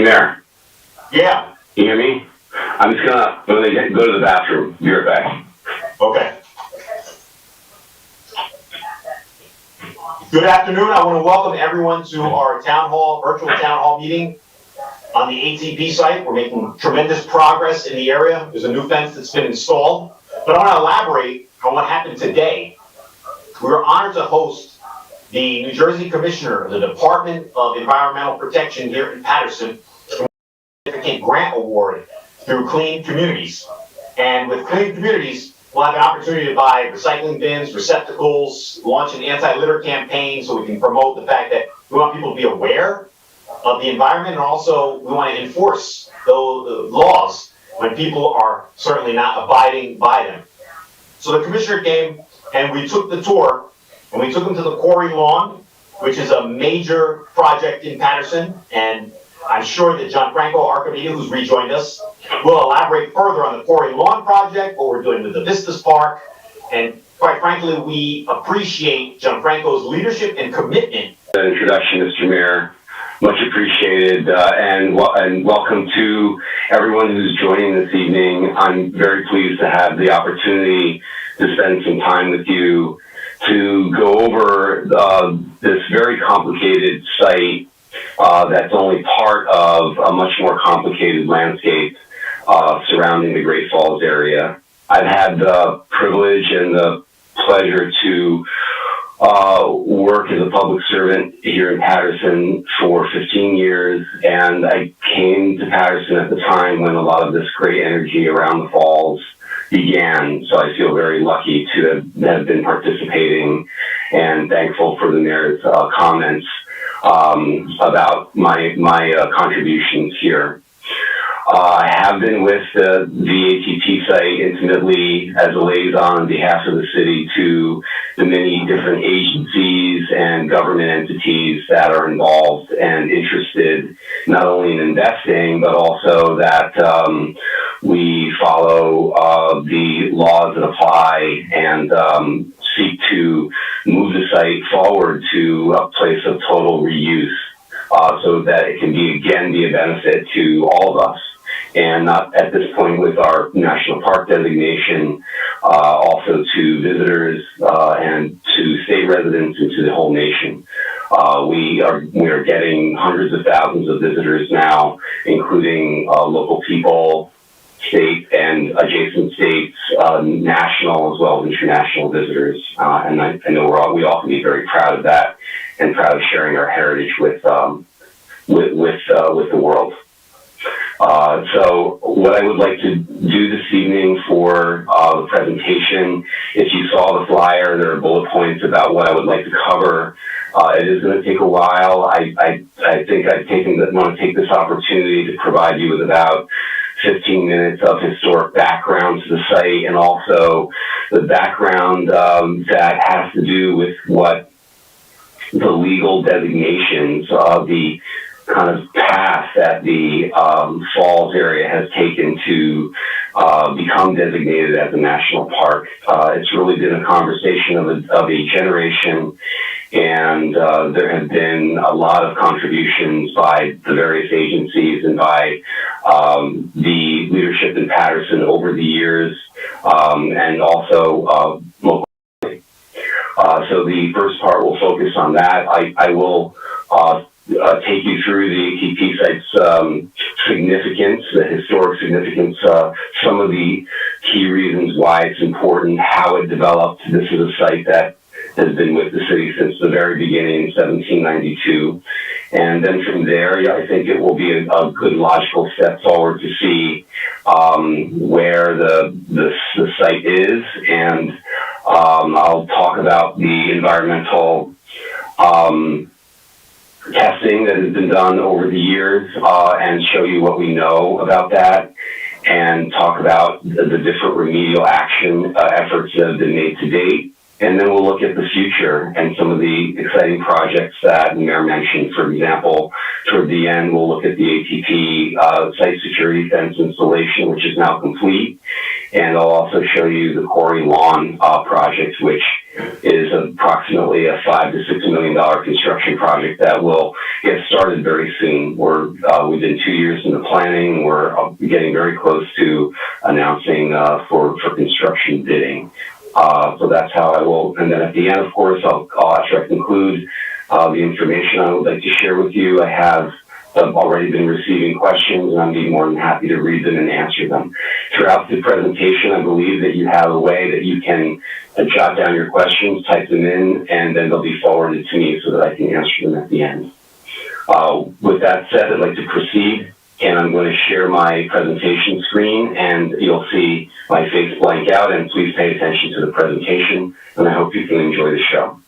Mayor. Yeah. Can you hear me? I'm just gonna go to the bathroom. Be right back. Okay. Good afternoon. I want to welcome everyone to our virtual town hall meeting on the ATP site. We're making tremendous progress in the area. There's a new fence that's been installed. But I want to elaborate on what happened today. We were honored to host the New Jersey Commissioner of the Department of Environmental Protection here in Paterson, a significant grant award through Clean Communities. And with Clean Communities, we'll have an opportunity to buy recycling bins, receptacles, launch an anti-litter campaign so we can promote the fact that we want people to be aware of the environment, and also we want to enforce the laws when people are certainly not abiding by them. So the commissioner came and we took the tour, and we took them to the Quarry Lawn, which is a major project in Paterson, and I'm sure that John Franco Archimede, who's rejoined us, will elaborate further on the Quarry Lawn project, what we're doing with the Vistas Park, and quite frankly, we appreciate John Franco's leadership and commitment. Introduction, Mr. Mayor. Much appreciated, and welcome to everyone who's joining this evening. I'm very pleased to have the opportunity to spend some time with you to go over this very complicated site that's only part of a much more complicated landscape surrounding the Great Falls area. I've had the privilege and the pleasure to work as a public servant here in Paterson for 15 years, and I came to Paterson at the time when a lot of this great energy around the falls began, so I feel very lucky to have been participating and thankful for the mayor's comments about my contributions here. I have been with the ATP site intimately as a liaison on behalf of the city to the many different agencies and government entities that are involved and interested not only in investing, but also that we follow the laws that apply and seek to move the site forward to a place of total reuse so that it can be a benefit to all of us. And not at this point with our national park designation, also to visitors and to state residents and to the whole nation. We are getting hundreds of thousands of visitors now, including local people, state and adjacent states, national as well as international visitors. And I know we all can be very proud of that and proud of sharing our heritage with the world. So what I would like to do this evening for the presentation, if you saw the flyer, there are bullet points about what I would like to cover. It is going to take a while. I think I want to take this opportunity to provide you with about 15 minutes of historic background to the site, and also the background that has to do with what the legal designations of the kind of path that the falls area has taken to become designated as a national park. It's really been a conversation of a generation, and there have been a lot of contributions by the various agencies and by the leadership in Paterson over the years, and also locally. So the first part will focus on that. I will take you through the ATP site's significance, the historic significance, some of the key reasons why it's important, how it developed. This is a site that has been with the city since the very beginning in 1792. And then from there, I think it will be a good logical step forward to see where the site is. And I'll talk about the environmental testing that has been done over the years and show you what we know about that, and talk about the different remedial action efforts that have been made to date. And then we'll look at the future and some of the exciting projects that the mayor mentioned. For example, toward the end, we'll look at the ATP site security fence installation, which is now complete, And I'll also show you the Quarry Lawn project, which is approximately a $5 to $6 million construction project that will get started very soon. We've been 2 years in the planning. We're getting very close to announcing for construction bidding. So that's how I will. And then at the end, of course, after I conclude the information I would like to share with you, I have already been receiving questions, and I'd be more than happy to read them and answer them. Throughout the presentation, I believe that you have a way that you can jot down your questions, type them in, and then they'll be forwarded to me so that I can answer them at the end. With that said, I'd like to proceed, and I'm going to share my presentation screen, and you'll see my face blank out, and please pay attention to the presentation, and I hope you can enjoy the show.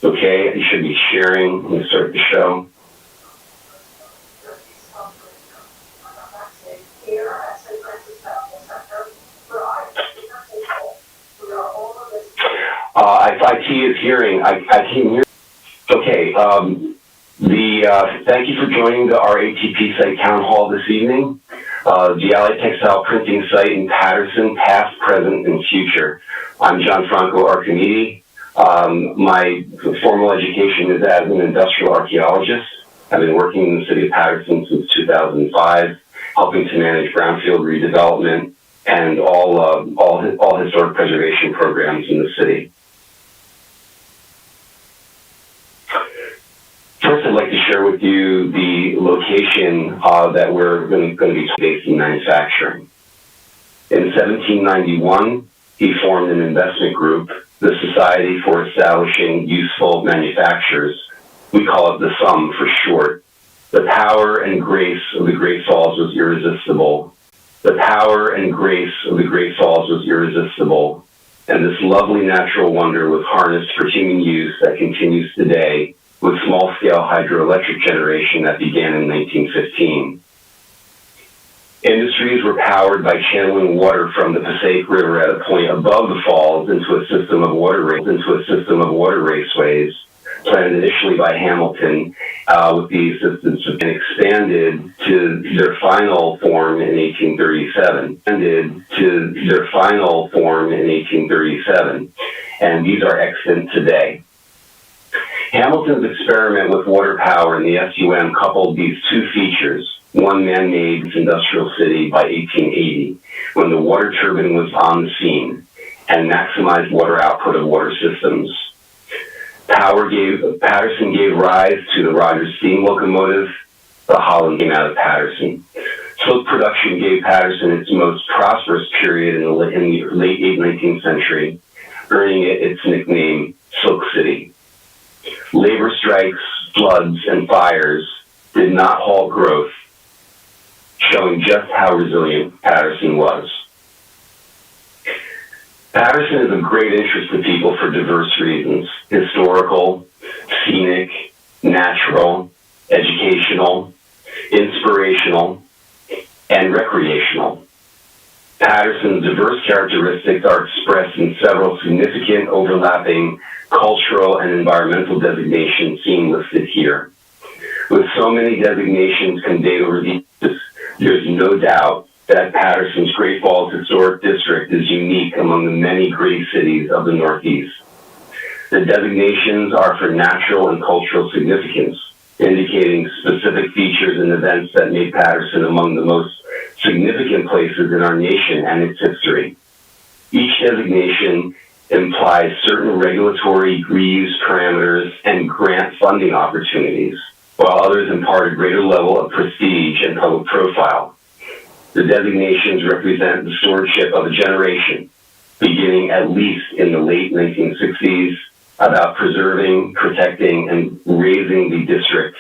Okay, you should be sharing. Let me start the show. IT is hearing. I can't hear. Okay. Thank you for joining the ATP site town hall this evening. The Allied Textile Printing site in Paterson, past, present, and future. I'm Gianfranco Archimede. My formal education is as an industrial archaeologist. I've been working in the city of Paterson since 2005, helping to manage brownfield redevelopment and all historic preservation programs in the city. First, I'd like to share with you the location that we're going to be based in manufacturing. In 1791, he formed an investment group, the Society for Establishing Useful Manufactures. We call it the SUM for short. The power and grace of the Great Falls was irresistible. The power and grace of the Great Falls was irresistible. And this lovely natural wonder was harnessed for human use that continues today with small-scale hydroelectric generation that began in 1915. Industries were powered by channeling water from the Passaic River at a point above the falls into a system of water raceways, planned initially by Hamilton with the assistance of, and expanded to their final form in 1837. And these are extant today. Hamilton's experiment with water power in the SUM coupled these two features, one man-made industrial city by 1880, when the water turbine was on the scene, and maximized water output of water systems. Paterson gave rise to the Rogers steam locomotive. The Holland came out of Paterson. Silk production gave Paterson its most prosperous period in the late 19th century, earning it its nickname, Silk City. Labor strikes, floods, and fires did not halt growth, showing just how resilient Paterson was. Paterson is of great interest to people for diverse reasons: historical, scenic, natural, educational, inspirational, and recreational. Paterson's diverse characteristics are expressed in several significant overlapping cultural and environmental designations seen listed here. With so many designations conveyed over the years, there's no doubt that Paterson's Great Falls Historic District is unique among the many great cities of the Northeast. The designations are for natural and cultural significance, indicating specific features and events that made Paterson among the most significant places in our nation and its history. Each designation implies certain regulatory reuse parameters and grant funding opportunities, while others impart a greater level of prestige and public profile. The designations represent the stewardship of a generation, beginning at least in the late 1960s, about preserving, protecting, and raising the district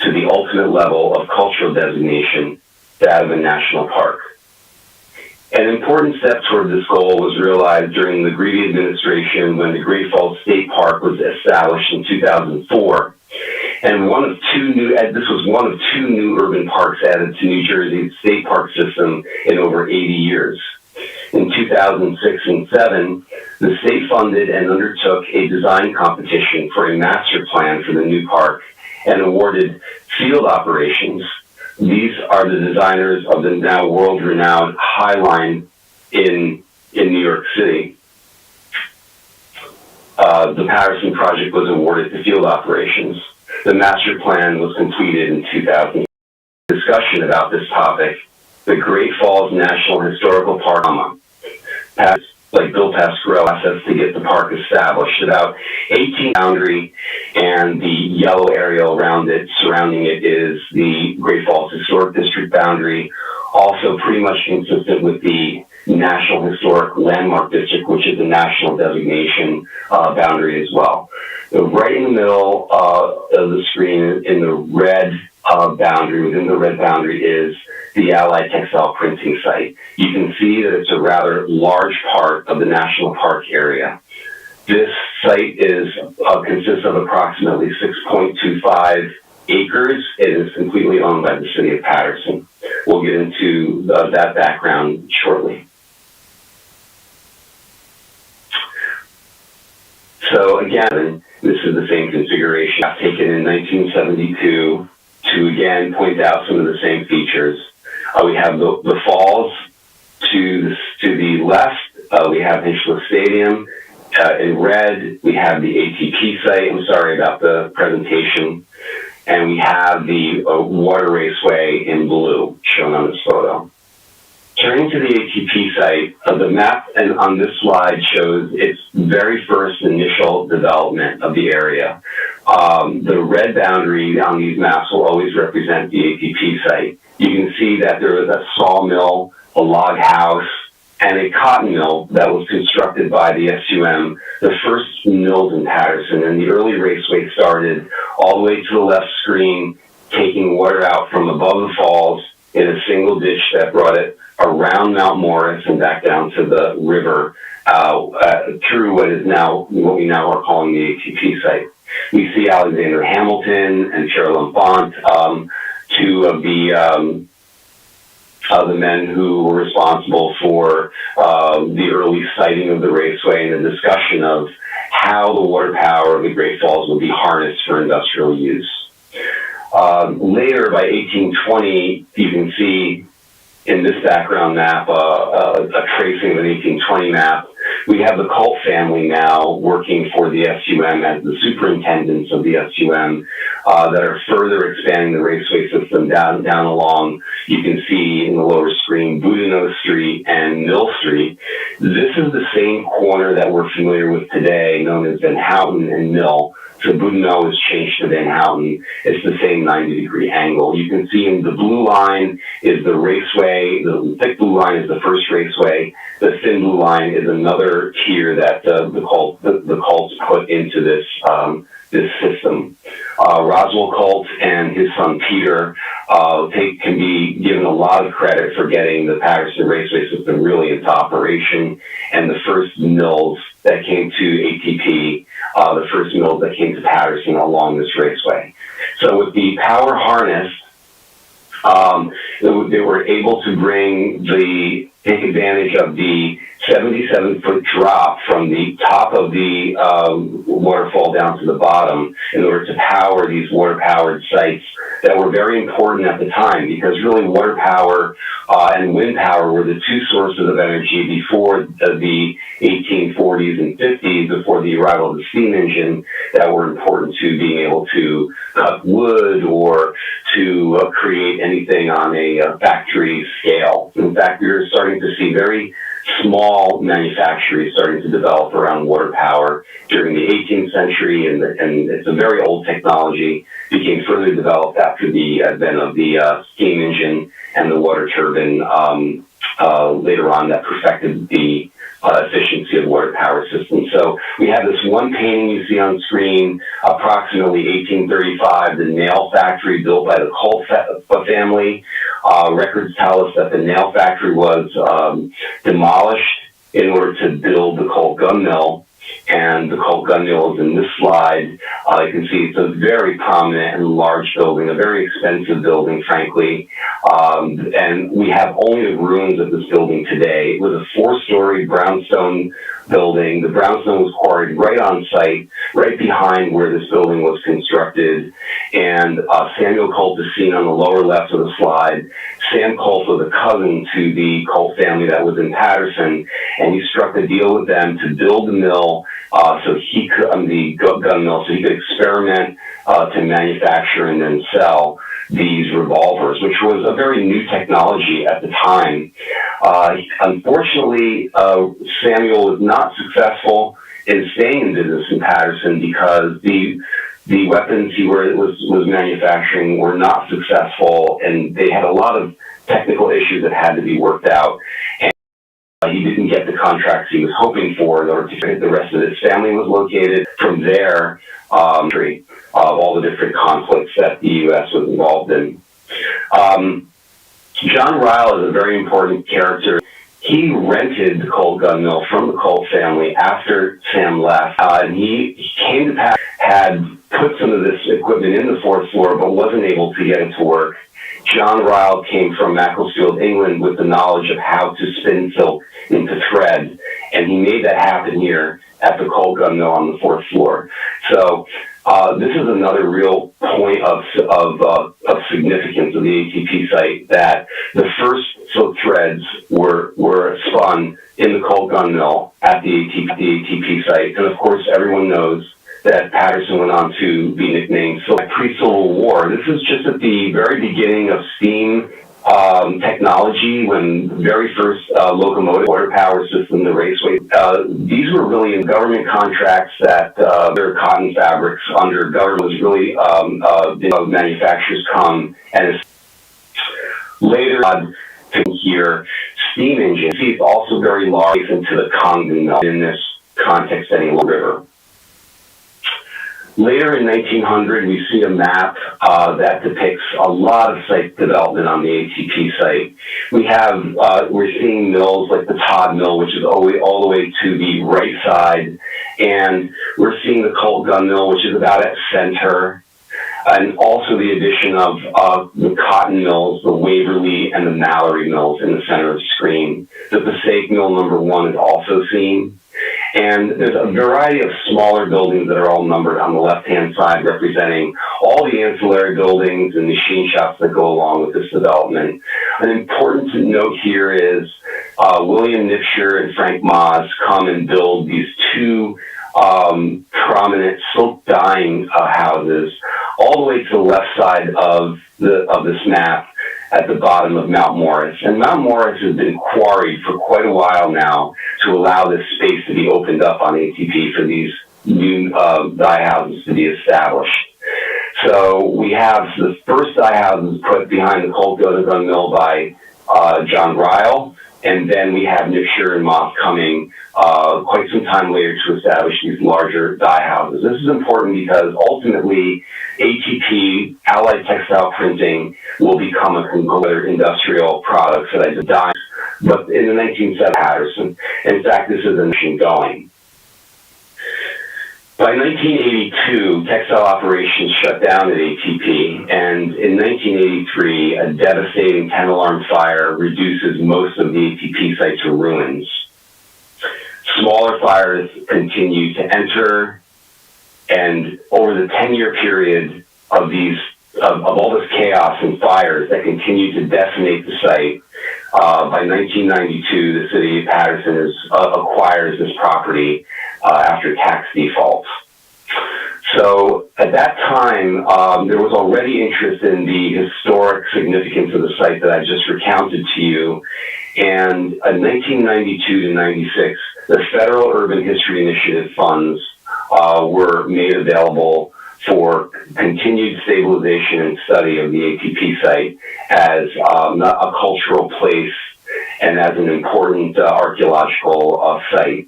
to the ultimate level of cultural designation, that of a national park. An important step toward this goal was realized during the Greedy administration when the Great Falls State Park was established in 2004. And this was one of two new urban parks added to New Jersey's state park system in over 80 years. In 2006 and 2007, The state funded and undertook a design competition for a master plan for the new park and awarded field operations. These are the designers of the now world-renowned High Line in New York City. The Paterson project was awarded to field operations. The master plan was completed in 2000. Discussion about this topic, the Great Falls National Historical Park, like Bill Pasquarello process to get the park established. About 18 boundary, and the yellow area around it, surrounding it, is the Great Falls Historic District boundary, also pretty much consistent with the National Historic Landmark District, which is a national designation boundary as well. So right in the middle of the screen, in the red boundary, within the red boundary, is the Allied Textile Printing site. You can see that it's a rather large part of the national park area. This site consists of approximately 6.25 acres. It is completely owned by the city of Paterson. We'll get into that background shortly. So again, this is the same configuration taken in 1972 to again point out some of the same features. We have the falls to the left. We have Hinchliffe Stadium. In red, we have the ATP site. I'm sorry about the presentation. And we have the water raceway in blue shown on this photo. Turning to the ATP site, the map on this slide shows its very first initial development of the area. The red boundary on these maps will always represent the ATP site. You can see that there was a sawmill, a log house, and a cotton mill that was constructed by the SUM, the first mills in Paterson. And the early raceway started all the way to the left screen, taking water out from above the falls in a single ditch that brought it around Mount Morris and back down to the river through what we now are calling the ATP site. We see Alexander Hamilton and Pierre L'Enfant, two of the men who were responsible for the early siting of the raceway and the discussion of how the water power of the Great Falls would be harnessed for industrial use. Later, by 1820, you can see in this background map a tracing of an 1820 map. We have the Colt family now working for the SUM as the superintendents of the SUM that are further expanding the raceway system down along. You can see in the lower screen Boudinot Street and Mill Street. This is the same corner that we're familiar with today, known as Van Houten and Mill. So Boudinot has changed to Van Houten. It's the same 90-degree angle. You can see in the blue line is the raceway. The thick blue line is the first raceway. The thin blue line is another tier that the Colts put into this system. Roswell Colt and his son Peter can be given a lot of credit for getting the Paterson Raceway system really into operation, and the first mills that came to ATP, the first mills that came to Paterson along this raceway. So with the power harness, they were able to take advantage of the 77-foot drop from the top of the waterfall down to the bottom in order to power these water-powered sites that were very important at the time, because really water power and wind power were the two sources of energy before the 1840s and 50s, before the arrival of the steam engine, that were important to being able to cut wood or to create anything on a factory scale. In fact, we were starting to see very small manufacturers starting to develop around water power during the 18th century, and it's a very old technology, became further developed after the advent of the steam engine and the water turbine later on that perfected the efficiency of water power systems. So we have this one painting you see on screen, approximately 1835, the nail factory built by the Colt family. Records tell us that the nail factory was demolished in order to build the Colt gun mill, and the Colt gun mill is in this slide. You can see it's a very prominent and large building, a very expensive building, frankly. And we have only the ruins of this building today. It was a 4-story brownstone building. The brownstone was quarried right on site, right behind where this building was constructed. And Samuel Colt is seen on the lower left of the slide. Sam Colt was a cousin to the Colt family that was in Paterson, and he struck a deal with them to build the mill so he could, the gun mill, so he could experiment to manufacture and then sell these revolvers, which was a very new technology at the time. Unfortunately, Samuel was not successful in staying in business in Paterson because the weapons he was manufacturing were not successful, and they had a lot of technical issues that had to be worked out. And he didn't get the contracts he was hoping for in order to get the rest of his family was located. From there, of all the different conflicts that the U.S. was involved in. John Ryle is a very important character. He rented the Colt gun mill from the Colt family after Sam left, and he came to Paterson, had put some of this equipment in the 4th floor, but wasn't able to get it to work. John Ryle came from Macclesfield, England, with the knowledge of how to spin silk into thread, and he made that happen here at the Colt gun mill on the 4th floor. So this is another real point of significance of the ATP site, that the first silk threads were spun in the Colt gun mill at the ATP site, and of course everyone knows that Paterson went on to be nicknamed pre-Civil War. This is just at the very beginning of steam technology, when the very first locomotive water power system, the raceway, these were really in government contracts that their cotton fabrics under government was really manufacturers come, and later here steam engines. See, it's also very large into the Congdon mill in this context anymore river. Later in 1900, we see a map that depicts a lot of site development on the ATP site. We're seeing mills like the Todd Mill, which is all the way to the right side, and we're seeing the Colt gun mill, which is about at center, and also the addition of the cotton mills, the Waverly and the Mallory mills in the center of the screen. The Passaic Mill #1 is also seen. And there's a variety of smaller buildings that are all numbered on the left-hand side, representing all the ancillary buildings and machine shops that go along with this development. An important to note here is William Nipsher and Frank Moss come and build these 2 prominent silk dyeing houses all the way to the left side of this map, at the bottom of Mount Morris. And Mount Morris has been quarried for quite a while now to allow this space to be opened up on ATP for these new dye houses to be established. So we have the first dye houses put behind the Colt gun mill by John Ryle, and then we have Nipsher and Moss coming quite some time later to establish these larger dye houses. This is important because ultimately ATP, Allied Textile Printing, will become a conglomerate industrial products that I dye, but in the 1970s, Paterson. In fact, this is a mission going. By 1982, textile operations shut down at ATP, and in 1983, a devastating 10-alarm fire reduces most of the ATP site to ruins. Smaller fires continue to enter, and over the 10-year period of all this chaos and fires that continue to decimate the site, by 1992, the city of Paterson acquires this property after tax defaults. So at that time, there was already interest in the historic significance of the site that I just recounted to you. And in 1992 to 96, the Federal Urban History Initiative funds were made available for continued stabilization and study of the ATP site as a cultural place and as an important archaeological site.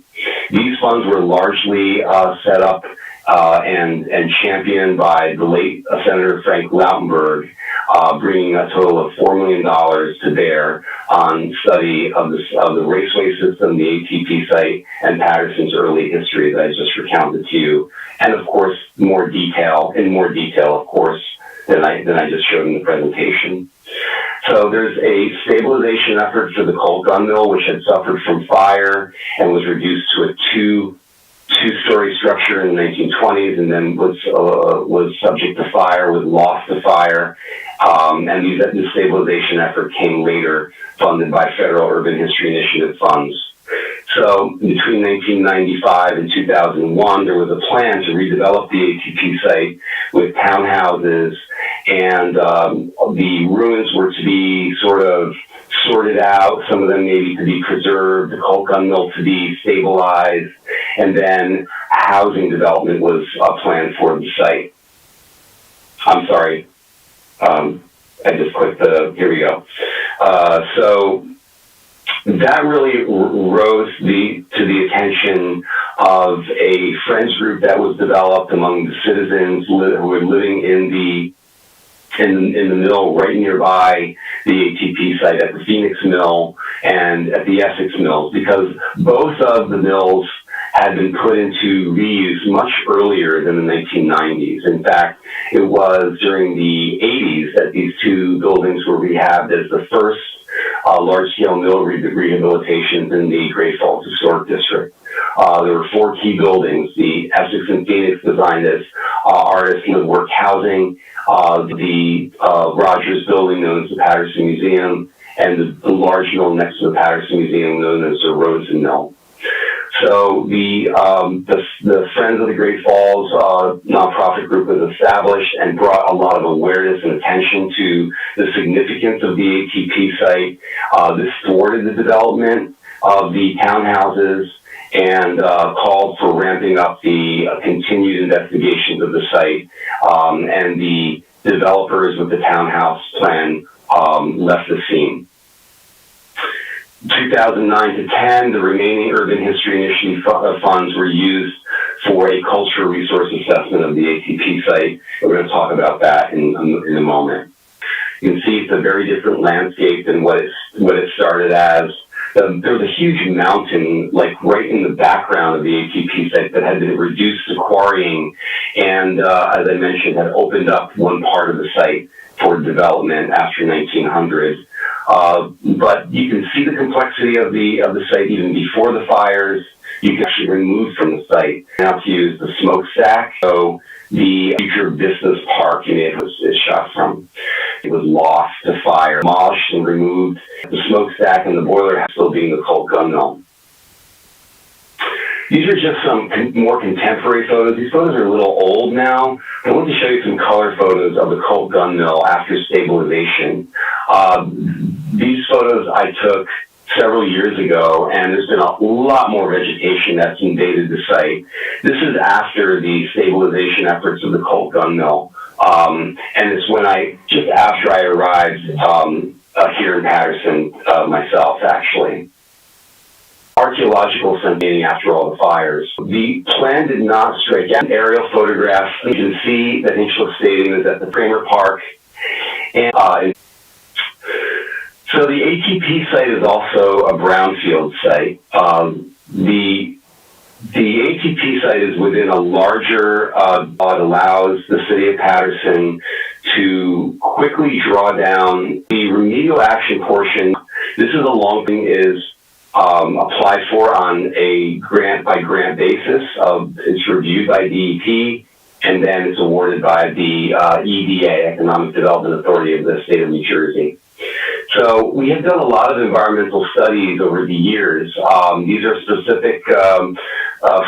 These funds were largely set up and championed by the late Senator Frank Lautenberg, bringing a total of $4 million to bear on study of the raceway system, the ATP site, and Paterson's early history that I just recounted to you, and of course, in more detail, of course, than I just showed in the presentation. So there's a stabilization effort for the Colt gun mill, which had suffered from fire and was reduced to a two-story structure in the 1920s, and then was subject to fire, was lost to fire, and this stabilization effort came later, funded by Federal Urban History Initiative funds. So between 1995 and 2001, there was a plan to redevelop the ATP site with townhouses, and the ruins were to be sort of sorted out, some of them maybe to be preserved, the Colt gun mill to be stabilized, and then housing development was planned for the site. I'm sorry, I just clicked here we go. So that really rose to the attention of a friends group that was developed among the citizens who were living in the mill right nearby the ATP site, at the Phoenix Mill and at the Essex Mills, because both of the mills had been put into reuse much earlier than the 1990s. In fact, it was during the 80s that these two buildings were rehabbed as the first large-scale mill rehabilitations in the Great Falls Historic District. There were 4 key buildings: the Essex and Phoenix, designed as artist live-work housing, the Rogers building, known as the Paterson Museum, and the large mill next to the Paterson Museum, known as the Rosen Mill. So the Friends of the Great Falls nonprofit group was established and brought a lot of awareness and attention to the significance of the ATP site. This thwarted the development of the townhouses and called for ramping up the continued investigations of the site, and the developers with the townhouse plan left the scene. 2009 to 10, the remaining Urban History Initiative funds were used for a cultural resource assessment of the ATP site. We're going to talk about that in a moment. You can see it's a very different landscape than what it started as. There was a huge mountain, like right in the background of the ATP site, that had been reduced to quarrying, and as I mentioned, had opened up one part of the site for development after 1900. But you can see the complexity of the site even before the fires. You can actually remove from the site. Now to use the smokestack. So the future business park it was shot from. It was lost to fire, demolished and removed. The smokestack and the boiler house still being the Colt gun mill. These are just some more contemporary photos. These photos are a little old now. I want to show you some color photos of the Colt gun mill after stabilization. These photos I took several years ago, and there's been a lot more vegetation that's invaded the site. This is after the stabilization efforts of the Colt gun mill. And it's just after I arrived here in Paterson myself, actually. Archaeological sensation after all the fires. The plan did not strike out. Aerial photographs. You can see that Hinchliffe Stadium is at the Kramer Park. And so the ATP site is also a brownfield site. The ATP site is within a larger that allows the city of Paterson to quickly draw down the remedial action portion. This is a long thing, is applied for on a grant-by-grant basis. It's reviewed by DEP, and then it's awarded by the EDA, Economic Development Authority of the state of New Jersey. So we have done a lot of environmental studies over the years. These are specific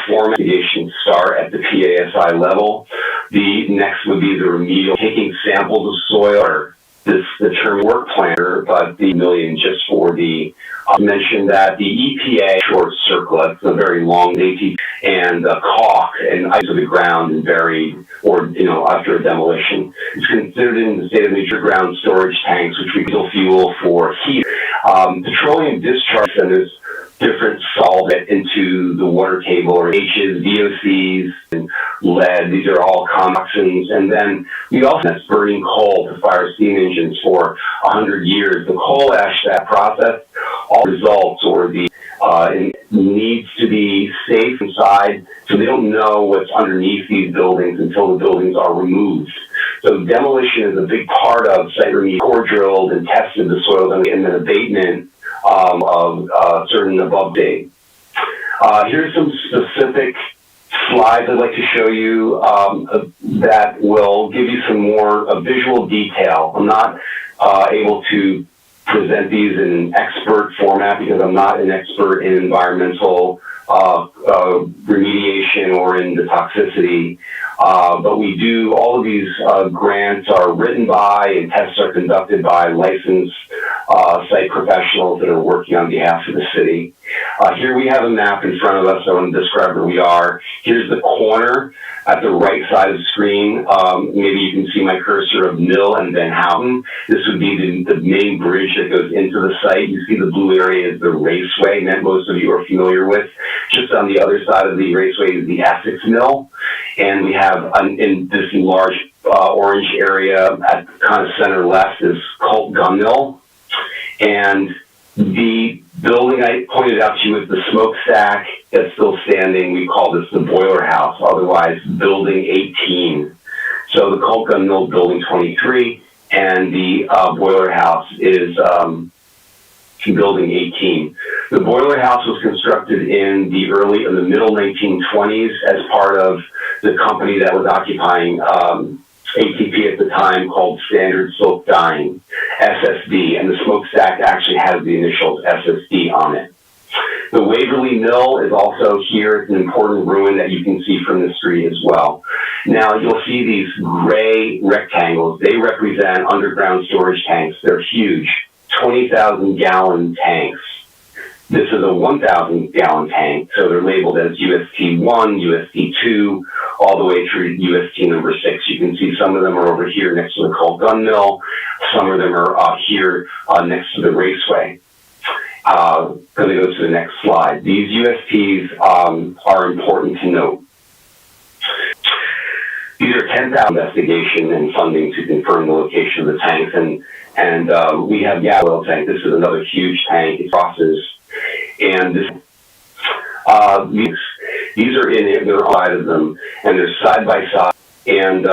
format investigations start at the PASI level. The next would be the remedial, taking samples of soil, or the term work planner, but the million just for the mentioned that the EPA short circle, it's a very long ATP, and caulk and ice to the ground and buried, or after a demolition. It's considered in the state of New Jersey ground storage tanks, which we kill fuel for heat. Petroleum discharge centers different solvent into the water table, or H's, VOCs, and lead. These are all toxins. And then we also have burning coal to fire steam engines for 100 years. The coal ash, that process, all results, or the needs to be safe inside, so they don't know what's underneath these buildings until the buildings are removed. So demolition is a big part of site remediation. Core drilled and tested the soils and then abatement of certain above date. Here's some specific slides I'd like to show you that will give you some more visual detail. I'm not able to present these in expert format because I'm not an expert in environmental remediation or in the toxicity. But we do, all of these grants are written by and tests are conducted by licensed site professionals that are working on behalf of the city. Here we have a map in front of us. I want to describe where we are. Here's the corner at the right side of the screen. Maybe you can see my cursor of Mill and Van Houten. This would be the main bridge that goes into the site. You see the blue area is the raceway that most of you are familiar with. Just on the other side of the raceway is the Essex Mill. And we have in this large orange area at kind of center left is Colt Gun Mill. And the building I pointed out to you is the smokestack that's still standing. We call this the boiler house, otherwise Building 18. So the Colt Gun Mill, Building 23, and the boiler house is Building 18. The boiler house was constructed in the middle 1920s as part of the company that was occupying ATP at the time, called Standard Silk Dyeing, SSD, and the smokestack actually has the initials SSD on it. The Waverly Mill is also here. It's an important ruin that you can see from the street as well. Now, you'll see these gray rectangles. They represent underground storage tanks. They're huge, 20,000-gallon tanks. This is a 1,000-gallon tank, so they're labeled as UST-1, UST-2, all the way through UST number 6. You can see some of them are over here next to the Colt Gun Mill. Some of them are here next to the raceway. Going to go to the next slide. These USTs are important to note. These are 10,000 investigation and funding to confirm the location of the tanks, and we have gas oil tank. This is another huge tank. It crosses. And this, these are in it, they're side of them, and they're side by side, and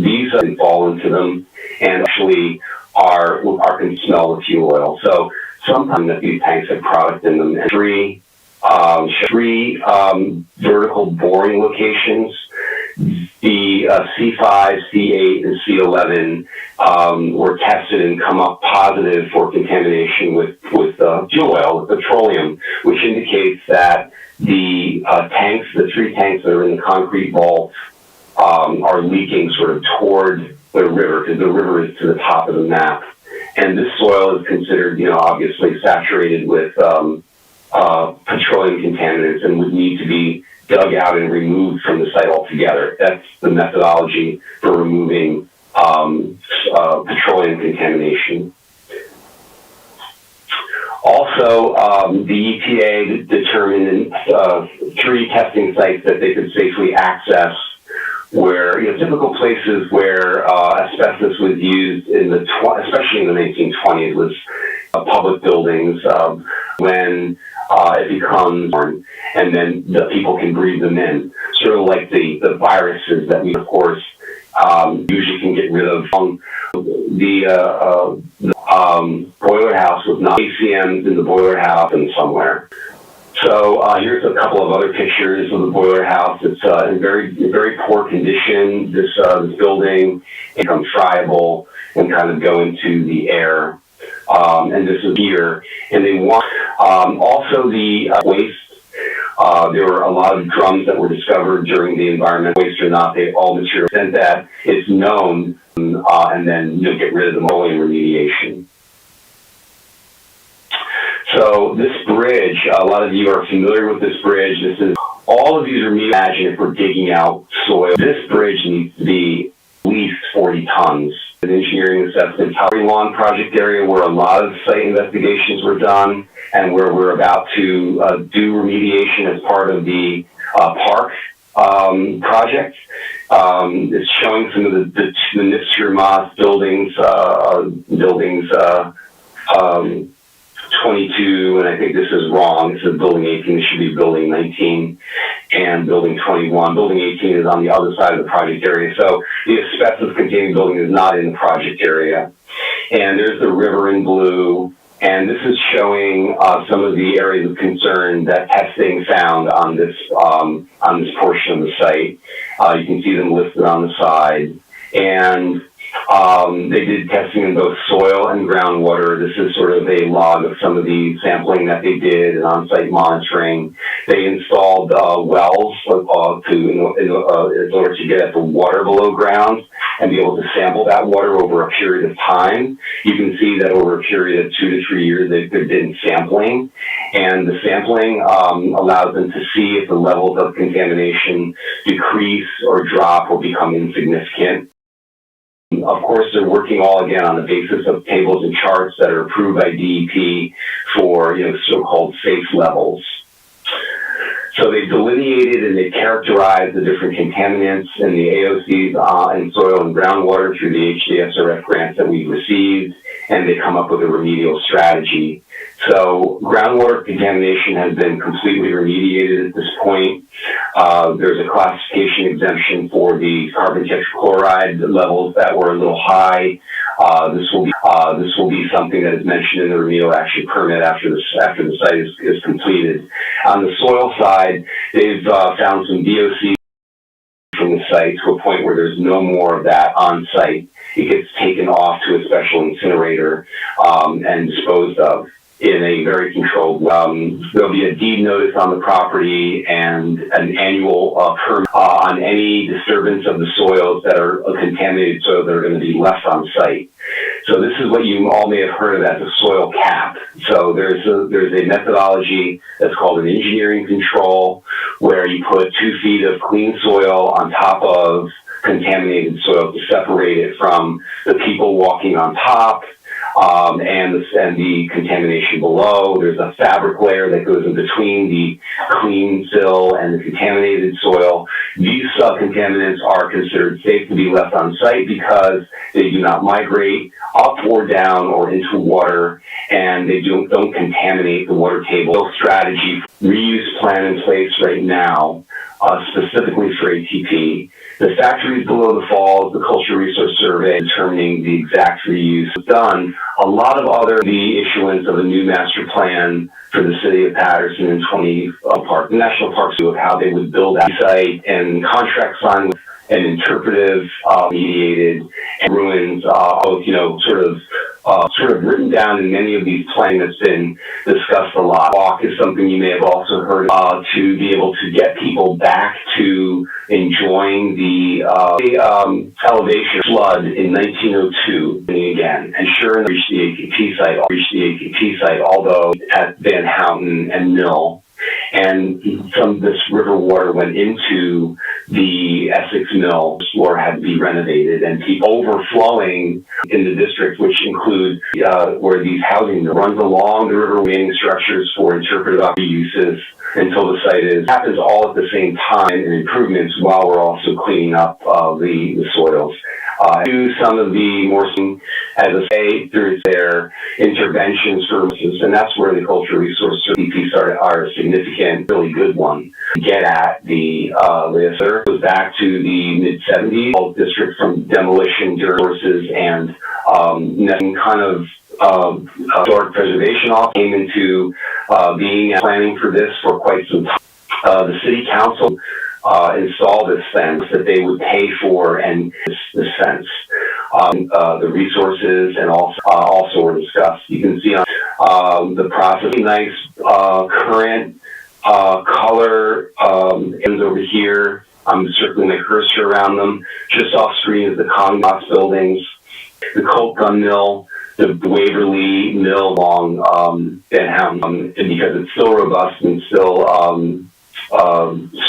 these fall into them, and actually can smell the fuel oil. So sometimes that these tanks have product in them. And three vertical boring locations. The C5, C8, and C11 were tested and come up positive for contamination with fuel oil, with petroleum, which indicates that the three tanks that are in the concrete vault are leaking sort of toward the river, because the river is to the top of the map. And this soil is considered, obviously saturated with petroleum contaminants and would need to be dug out and removed from the site altogether. That's the methodology for removing petroleum contamination. Also, the EPA determined 3 testing sites that they could safely access, where typical places where asbestos was used especially in the 1920s, was public buildings when it becomes, and then the people can breathe them in, sort of like the viruses that we, of course, usually can get rid of. The boiler house was not ACMs in the boiler house and somewhere. So here's a couple of other pictures of the boiler house. It's in very poor condition. This building becomes friable and kind of go into the air. And this is here. And they want also the waste. There were a lot of drums that were discovered during the environmental waste or not. They all material sent that it's known, and then get rid of the petroleum remediation. So this bridge, a lot of you are familiar with this bridge. This is all of these are imagine if we're digging out soil. This bridge needs to be at least 40 tons. An engineering assessment, very long project area where a lot of site investigations were done, and where we're about to do remediation as part of the park project. It's showing some of the Nipster Moss buildings, 22, and I think this is wrong. This is building 18. This should be building 19 and building 21. Building 18 is on the other side of the project area. So the asbestos-containing building is not in the project area. And there's the river in blue. And this is showing some of the areas of concern that testing found on this portion of the site. You can see them listed on the side. And they did testing in both soil and groundwater. This is sort of a log of some of the sampling that they did and on-site monitoring. They installed wells in order to get at the water below ground and be able to sample that water over a period of time. You can see that over a period of 2 to 3 years, they've been sampling, and the sampling allows them to see if the levels of contamination decrease or drop or become insignificant. Of course, they're working all again on the basis of tables and charts that are approved by DEP for so-called safe levels. So they delineated and they characterized the different contaminants in the AOCs in soil and groundwater through the HDSRF grants that we've received, and they come up with a remedial strategy. So groundwater contamination has been completely remediated at this point. There's a classification exemption for the carbon tetrachloride levels that were a little high. This will be something that is mentioned in the remedial action permit after the site is completed. On the soil side, they've found some VOC from the site to a point where there's no more of that on site. It gets taken off to a special incinerator and disposed of in a very controlled way. There'll be a deed notice on the property and an annual permit on any disturbance of the soils that are contaminated soils that are going to be left on site. So this is what you all may have heard of as a soil cap. So there's a methodology that's called an engineering control, where you put 2 feet of clean soil on top of contaminated soil to separate it from the people walking on top and the contamination below. There's a fabric layer that goes in between the clean fill and the contaminated soil. These contaminants are considered safe to be left on site because they do not migrate up or down or into water, and they don't contaminate the water table. Strategy reuse plan in place right now, specifically for ATP. The factories below the falls, the cultural resource survey determining the exact reuse was done. A lot of the issuance of a new master plan for the city of Paterson in national parks of how they would build that site, and contract signed with an interpretive mediated and ruins, sort of written down in many of these plans that's been discussed a lot. Walk is something you may have also heard to be able to get people back to enjoying the elevation flood in 1902 again. And sure enough, reached the ATP site, although at Van Houten and Mill. And some of this river water went into the Essex Mill. The floor had to be renovated, and people overflowing in the district, which include where these housing runs along the river, remaining structures for interpretive uses until the site happens all at the same time, and improvements while we're also cleaning up the soils. Do some of the more, as I say, through their interventions for, and that's where the cultural resource CPs are a significant, really good one. Get at the list goes back to the mid-70s, district from demolition resources and kind of historic preservation all came into being planning for this for quite some time. The city council install this fence that they would pay for, and this fence. The resources and also were discussed. You can see on the process, nice current color ends over here. I'm circling my cursor around them. Just off screen is the Congox buildings, the Colt Gun Mill, the Waverly Mill along Van Houten, because it's still robust and still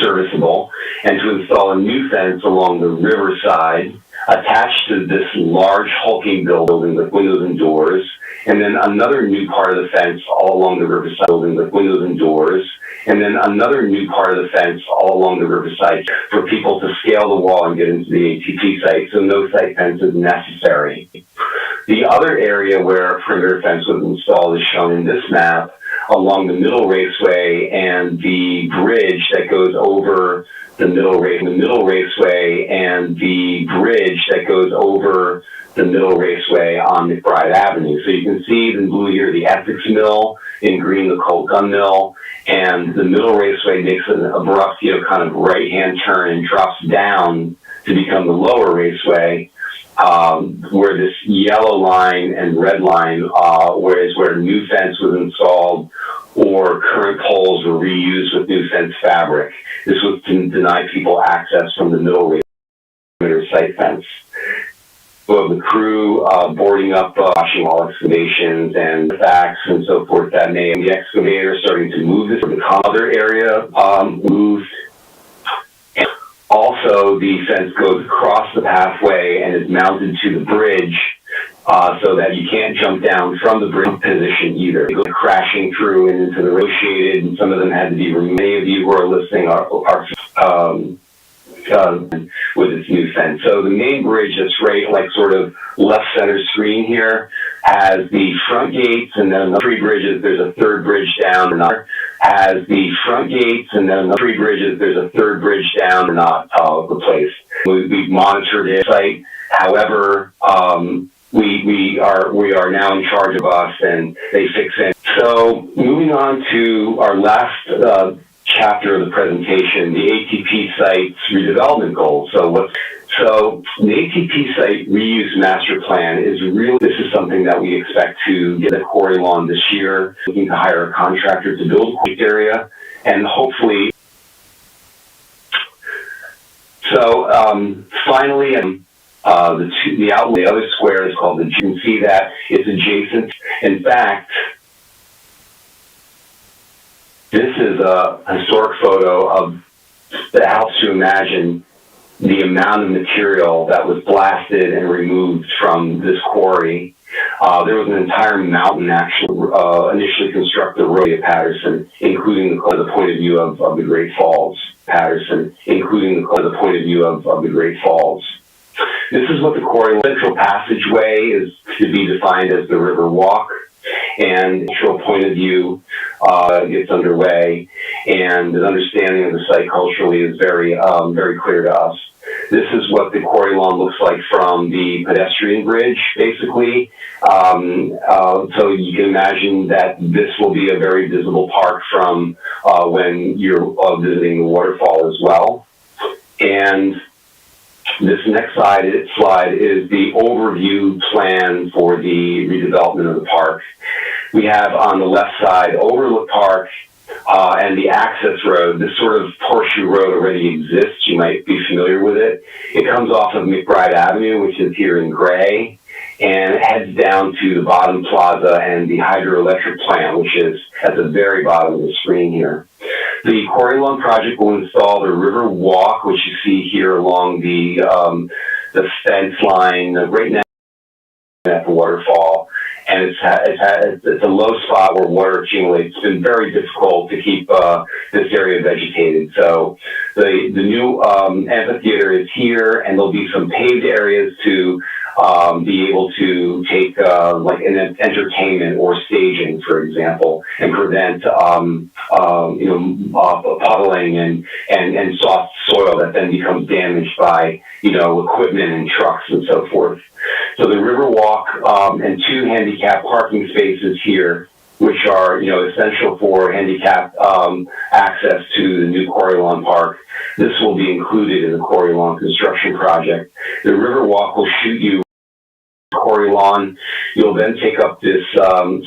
serviceable, and to install a new fence along the riverside attached to this large hulking building with windows and doors, and then another new part of the fence all along the riverside building with windows and doors, and then another new part of the fence all along the riverside for people to scale the wall and get into the ATP site, so no site fence is necessary. The other area where a perimeter fence was installed is shown in this map along the middle raceway and the bridge that goes over the middle raceway and the bridge that goes over the middle raceway on McBride Avenue. So you can see in blue here the Essex Mill, in green the Colt Gun Mill, and the middle raceway makes an abrupt, kind of right-hand turn and drops down to become the lower raceway, where this yellow line and red line where new fence was installed or current poles were reused with new fence fabric. This was to deny people access from the middle raceway site fence. So the crew boarding up washing wall excavations and facts and so forth that may the excavator starting to move this from the other area moved. And also the fence goes across the pathway and is mounted to the bridge so that you can't jump down from the bridge position either. They go crashing through and into the rotated, and some of them had to be removed. Many of you who are listening are with its new fence. So the main bridge that's right, like sort of left center screen here, has the front gates, and then three bridges, there's a third bridge down, another has the front gates, and then three bridges, there's a third bridge down, not replaced. We've monitored it site. However, we are now in charge of us, and they fix it. So moving on to our last chapter of the presentation, the ATP site's redevelopment goals. So the ATP site reuse master plan is really, this is something that we expect to get a quarry lawn this year, looking to hire a contractor to build a area, and hopefully. So finally, the other square is called you can see that it's adjacent. In fact, this is a historic photo that helps you imagine the amount of material that was blasted and removed from this quarry. There was an entire mountain actually initially constructed road at Paterson, including the point of view of the Great Falls. Paterson, including the point of view of the Great Falls. This is what the quarry central passageway is to be defined as the river walk. And cultural point of view gets underway, and the understanding of the site culturally is very clear to us. This is what the quarry lawn looks like from the pedestrian bridge, basically. So you can imagine that this will be a very visible park from when you're visiting the waterfall as well. And this next slide is the overview plan for the redevelopment of the park. We have on the left side Overlook Park and the access road. This sort of horseshoe road already exists. You might be familiar with it. It comes off of McBride Avenue, which is here in gray, and it heads down to the bottom plaza and the hydroelectric plant, which is at the very bottom of the screen here. The quarry lawn project will install the river walk, which you see here along the fence line right now at the waterfall. And it's a low spot where water accumulates. It's been very difficult to keep this area vegetated. So the new amphitheater is here, and there'll be some paved areas to be able to take like an entertainment or staging, for example, and prevent puddling and soft soil that then becomes damaged by equipment and trucks and so forth. So the river walk and two handicap parking spaces here, which are essential for handicap access to the new quarry lawn park. This will be included in the quarry lawn construction project. The river walk will shoot you quarry lawn. You'll then take up this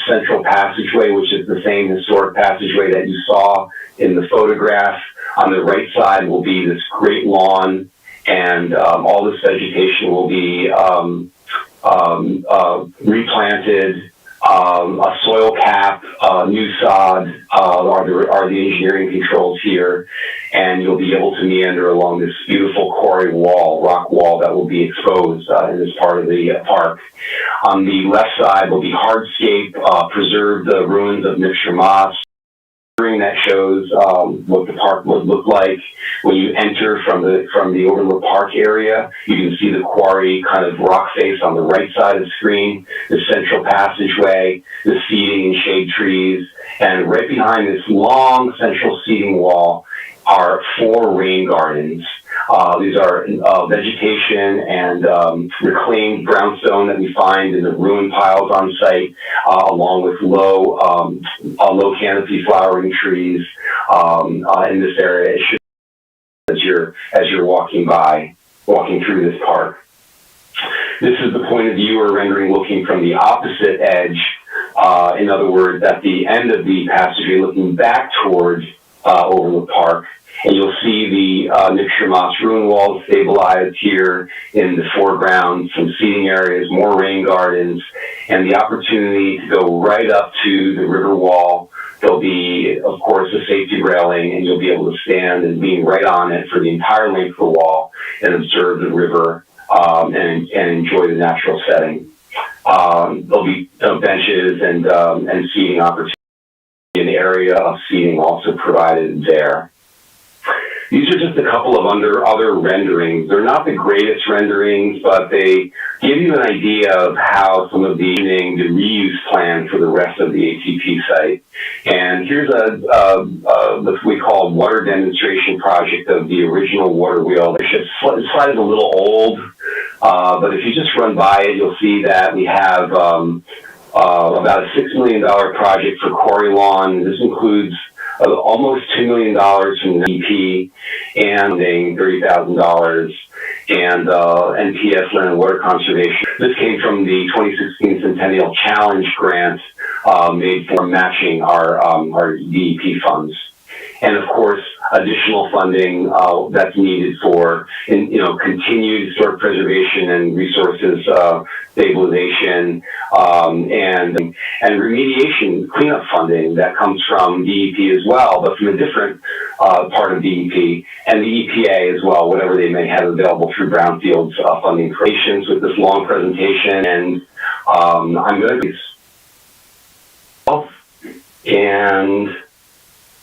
central passageway, which is the same historic passageway that you saw in the photograph. On the right side will be this great lawn, and all this vegetation will be replanted. A soil cap, new sod are the engineering controls here, and you'll be able to meander along this beautiful quarry wall, rock wall that will be exposed in this part of the park. On the left side will be hardscape, preserved ruins of Mixture Moss. That shows what the park would look like when you enter from the Overlook Park area. You can see the quarry kind of rock face on the right side of the screen, the central passageway, the seating and shade trees, and right behind this long central seating wall are 4 rain gardens. These are vegetation and reclaimed brownstone that we find in the ruin piles on site, along with low canopy flowering trees in this area. It should, as you're walking through this park. This is the point of view or rendering looking from the opposite edge. In other words, at the end of the passageway, looking back toward Overlook Park. And you'll see the Mixture Moss ruin walls stabilized here in the foreground, some seating areas, more rain gardens, and the opportunity to go right up to the river wall. There'll be, of course, a safety railing, and you'll be able to stand and being right on it for the entire length of the wall and observe the river and enjoy the natural setting. There'll be benches and seating opportunities. An area of seating also provided there. These are just a couple of other renderings. They're not the greatest renderings, but they give you an idea of how some of the reuse plan for the rest of the ATP site. And here's what we call water demonstration project of the original water wheel. The slide is a little old, but if you just run by it, you'll see that we have about a $6 million project for quarry lawn. This includes almost $2 million from the EP and $30,000 and NPS Land and Water Conservation. This came from the 2016 Centennial Challenge grant made for matching our DEP funds. And of course, additional funding that's needed for continued historic preservation and resources stabilization and remediation cleanup funding that comes from DEP as well, but from a different part of DEP and the EPA as well, whatever they may have available through brownfields funding for patients with this long presentation. And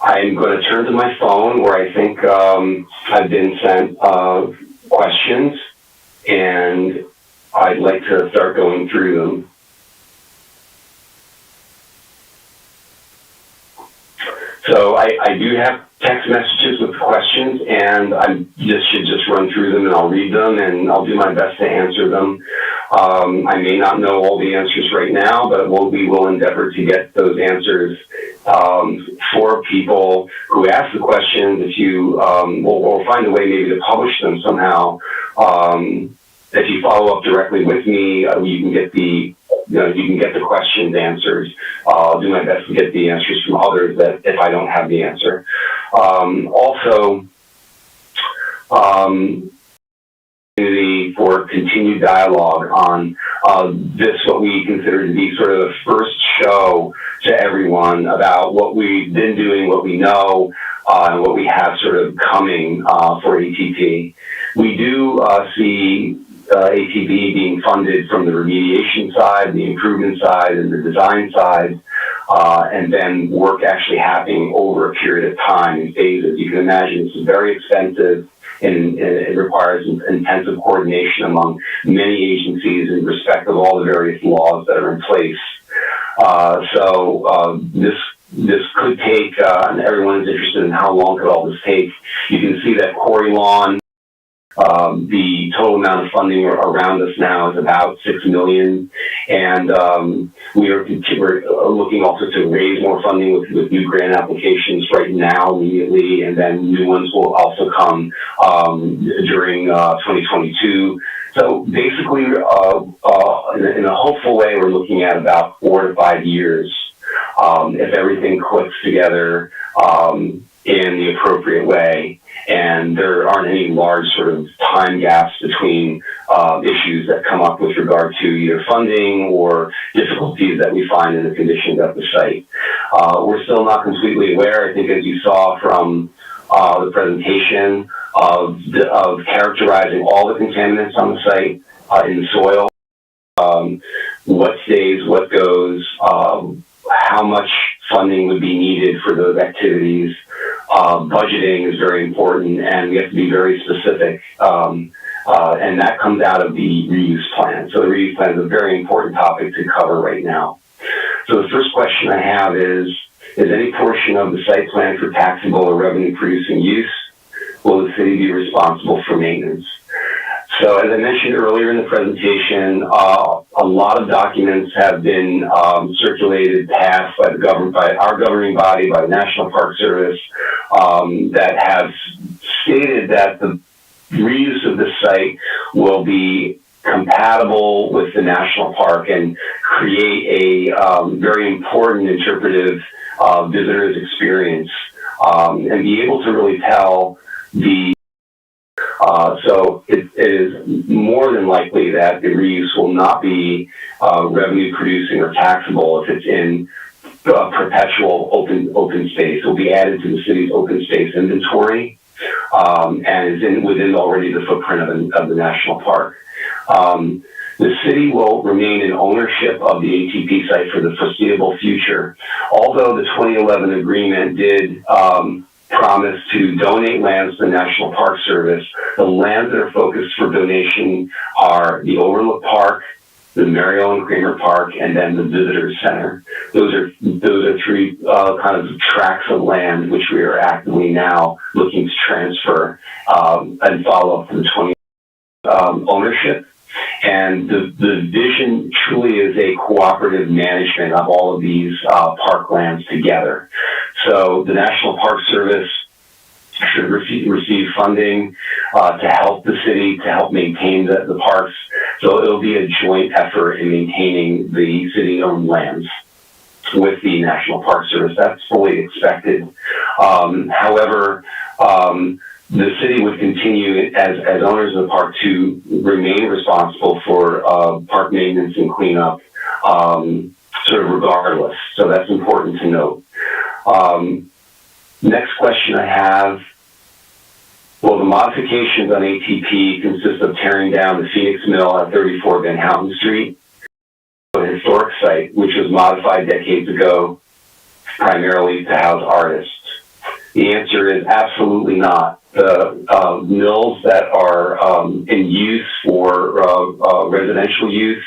I'm going to turn to my phone where I think I've been sent questions, and I'd like to start going through them. So I do have text messages with questions, and I should just run through them, and I'll read them, and I'll do my best to answer them. I may not know all the answers right now, but we will endeavor to get those answers for people who ask the questions. If you we'll find a way maybe to publish them somehow. If you follow up directly with me, you can get the questions answered. I'll do my best to get the answers from others that if I don't have the answer. Also, for continued dialogue on this, what we consider to be sort of the first show to everyone about what we've been doing, what we know, and what we have sort of coming for ATP. We do see ATP being funded from the remediation side, the improvement side, and the design side, and then work actually happening over a period of time in phases. You can imagine this is very expensive, and it requires intensive coordination among many agencies in respect of all the various laws that are in place. So this could take, and everyone's interested in how long could all this take. You can see that quarry lawn, the total amount of funding around us now is about $6 million, and we're looking also to raise more funding with new grant applications right now immediately, and then new ones will also come during 2022. So basically, in a hopeful way, we're looking at about 4 to 5 years if everything clicks together in the appropriate way, and there aren't any large sort of time gaps between issues that come up with regard to either funding or difficulties that we find in the conditions at the site. We're still not completely aware. I think as you saw from the presentation of characterizing all the contaminants on the site in the soil, what stays, what goes, how much funding would be needed for those activities. Budgeting is very important, and we have to be very specific. And that comes out of the reuse plan. So the reuse plan is a very important topic to cover right now. So the first question I have is any portion of the site plan for taxable or revenue-producing use? Will the city be responsible for maintenance? So as I mentioned earlier in the presentation, a lot of documents have been circulated, passed by our governing body, by the National Park Service, that have stated that the reuse of the site will be compatible with the national park and create a very important interpretive visitor's experience, and be able to really tell so it is more than likely that the reuse will not be revenue producing or taxable if it's in perpetual open space. It will be added to the city's open space inventory, and is within already the footprint of the national park. The city will remain in ownership of the ATP site for the foreseeable future. Although the 2011 agreement did promise to donate lands to the National Park Service, the lands that are focused for donation are the Overlook Park, the Mary Ellen Kramer Park, and then the Visitors Center. Those are three kind of tracts of land which we are actively now looking to transfer and follow up to the 20 ownership. And the vision truly is a cooperative management of all of these parklands together. So the National Park Service should receive funding to help the city, to help maintain the parks. So it'll be a joint effort in maintaining the city-owned lands with the National Park Service. That's fully expected. However, the city would continue as owners of the park to remain responsible for park maintenance and cleanup, sort of regardless. So that's important to note. Next question I have, well, the modifications on ATP consist of tearing down the Phoenix Mill at 34 Van Houten Street, a historic site which was modified decades ago primarily to house artists. The answer is absolutely not. The mills that are in use for residential use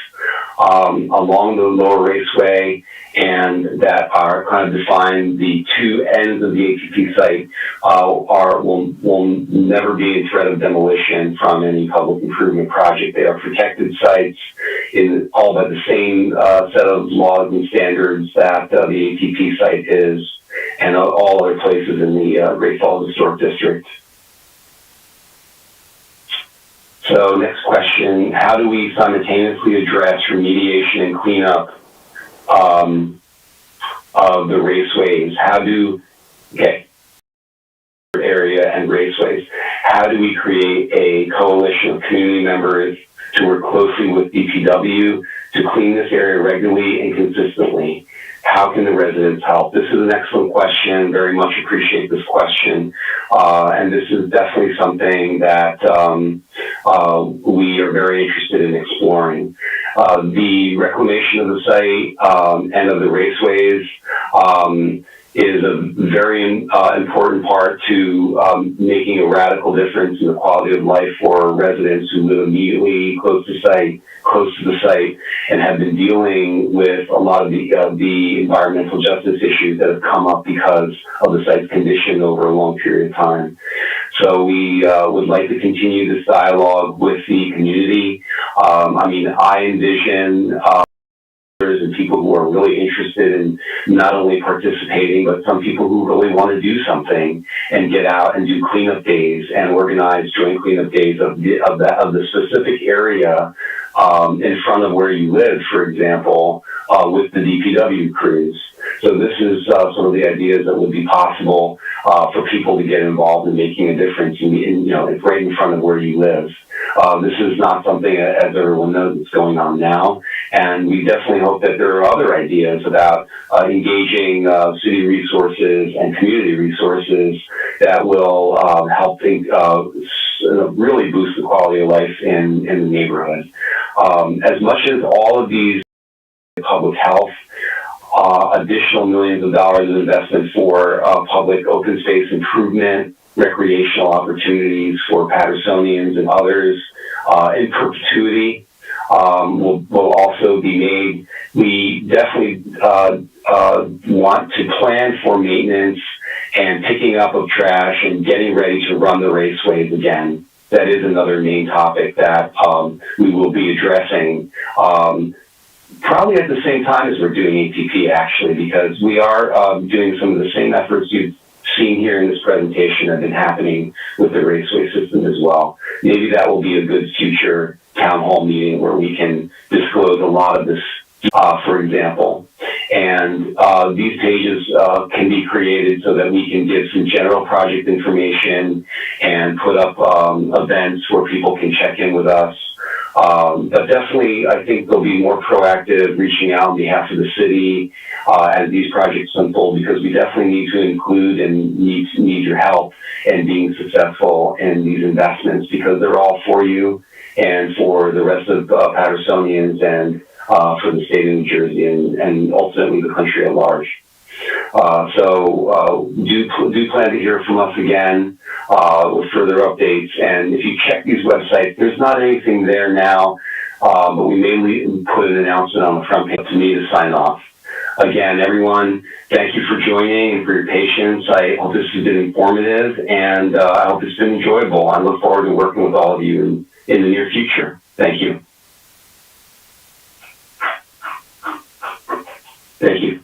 along the Lower Raceway and that are kind of define the two ends of the ATP site will never be in threat of demolition from any public improvement project. They are protected sites in all by the same set of laws and standards that the ATP site is, and all other places in the Great Falls Historic District. So next question, how do we simultaneously address remediation and cleanup of the raceways? Area and raceways. How do we create a coalition of community members to work closely with DPW to clean this area regularly and consistently? How can the residents help? This is an excellent question. Very much appreciate this question. And this is definitely something that we are very interested in exploring. The reclamation of the site and of the raceways is a very important part to making a radical difference in the quality of life for residents who live immediately close to the site, and have been dealing with a lot of the environmental justice issues that have come up because of the site's condition over a long period of time. So we would like to continue this dialogue with the community. I envision and people who are really interested in not only participating, but some people who really want to do something and get out and do cleanup days and organize joint cleanup days of the specific area in front of where you live, for example, with the DPW crews. So this is some of the ideas that would be possible for people to get involved in making a difference it's right in front of where you live. This is not something, as everyone knows, that's going on now. And we definitely hope that there are other ideas about engaging city resources and community resources that will help really boost the quality of life in the neighborhood. As much as all of these public health, additional millions of dollars of investment for public open space improvement, recreational opportunities for Patersonians and others in perpetuity will also be made. We definitely want to plan for maintenance and picking up of trash and getting ready to run the raceways again. That is another main topic that we will be addressing probably at the same time as we're doing ATP, actually, because we are doing some of the same efforts you've seen here in this presentation have been happening with the raceway system as well. Maybe that will be a good future town hall meeting where we can disclose a lot of this, for example. And these pages can be created so that we can give some general project information and put up events where people can check in with us. But definitely, I think they'll be more proactive, reaching out on behalf of the city as these projects unfold, because we definitely need to include and need your help in being successful in these investments, because they're all for you and for the rest of Patersonians and for the state of New Jersey and ultimately the country at large. So do plan to hear from us again with further updates. And if you check these websites, there's not anything there now, but we may put an announcement on the front page to me to sign off. Again, everyone, thank you for joining and for your patience. I hope this has been informative, and I hope it's been enjoyable. I look forward to working with all of you in the near future. Thank you. Thank you.